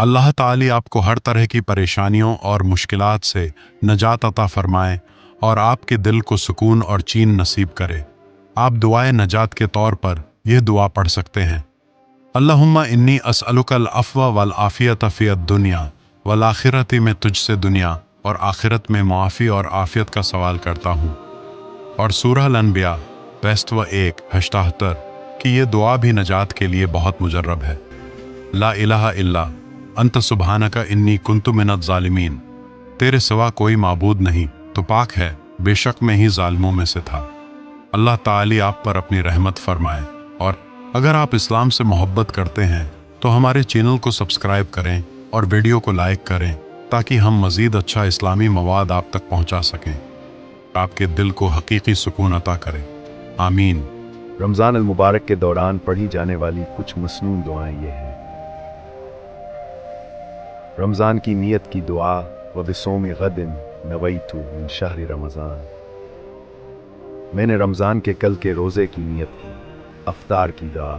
अल्लाह ताली आपको हर तरह की परेशानियों और मुश्किलात से नजात अता फरमाए और आपके दिल को सुकून और चैन नसीब करे। आप दुआए नजात के तौर पर यह दुआ पढ़ सकते हैं। अल्लाहुम्मा इन्नी अस्अलुकल अफ़्व वल आफ़ियत फ़ियद दुनिया वल आखिरती, में तुझसे दुनिया और आखिरत में मुआफ़ी और आफ़ियत का सवाल करता हूँ। और सूरह अल-अनबिया 1:78 कि ये दुआ भी नजात के लिए बहुत मुजर्रब है। ला इलाहा इल्ला अंत सुब्हानका इन्नी कुन्तु मिनज़ ज़ालिमीन, तेरे सिवा कोई माबूद नहीं तो पाक है, बेशक मैं ही ज़ालिमों में से था। अल्लाह ताली आप पर अपनी रहमत फरमाए। और अगर आप इस्लाम से मोहब्बत करते हैं तो हमारे चैनल को सब्सक्राइब करें और वीडियो को लाइक करें ताकि हम मज़ीद अच्छा इस्लामी मवाद आप तक पहुंचा सकें। आपके दिल को हकीकी सुकून अता करें, आमीन। रमज़ान अल मुबारक के दौरान पढ़ी जाने वाली कुछ मसनून दुआएं ये हैं। रमज़ान की नियत की दुआ। व बिसौम गदिन नवैतु मिन शहर रमज़ान, मैंने रमज़ान के कल के रोज़े की नियत की। अफ्तार की दुआ।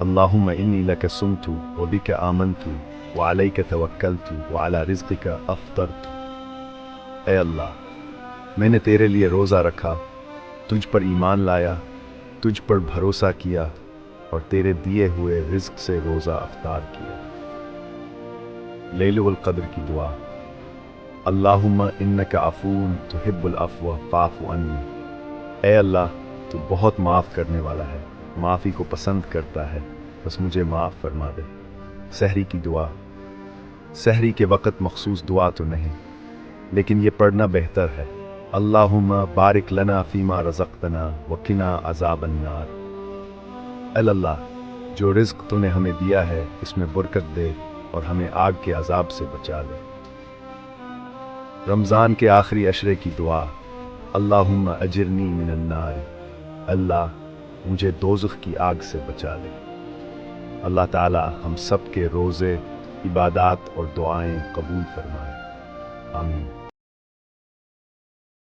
अल्लाहुम्मा इन्नी लक सुमतु व बिक आमनतु व अलैक तवक्कलतु व अला रिज़्क़िक अफ़्तरतु। ऐ अल्लाह, मैंने तेरे लिए रोज़ा रखा, तुझ पर ईमान लाया, तुझ पर भरोसा किया और तेरे दिए हुए रिज़्क़ से रोज़ा अफ्तार किया। लैलुल क़द्र की दुआ। अल्लाहुम्मा इन्नका अफ़ून तुहिब्बुल अफ़्व फ़ाअफ़ु अन्नी, ऐ अल्लाह, तू बहुत माफ़ करने वाला है, माफ़ी को पसंद करता है, बस मुझे माफ़ फरमा दे। सहरी की दुआ। सहरी के वक़्त मखसूस दुआ तो नहीं, लेकिन ये पढ़ना बेहतर है। अल्लाहुम्मा बारिक लना फ़ीमा रज़क़तना व क़िना अज़ाबन नार, ऐ अल्लाह, जो रिज़्क़ तूने हमें दिया है इसमें बरकत दे और हमें आग के अज़ाब से बचा ले। रमज़ान के आखिरी अशरे की दुआ। अल्लाहुम्मा अजिरनी मिनन नार, अल्लाह, मुझे दोज़ख की आग से बचा ले। अल्लाह ताला हम सब के रोज़े, इबादात और दुआएं कबूल फरमाए, आमीन।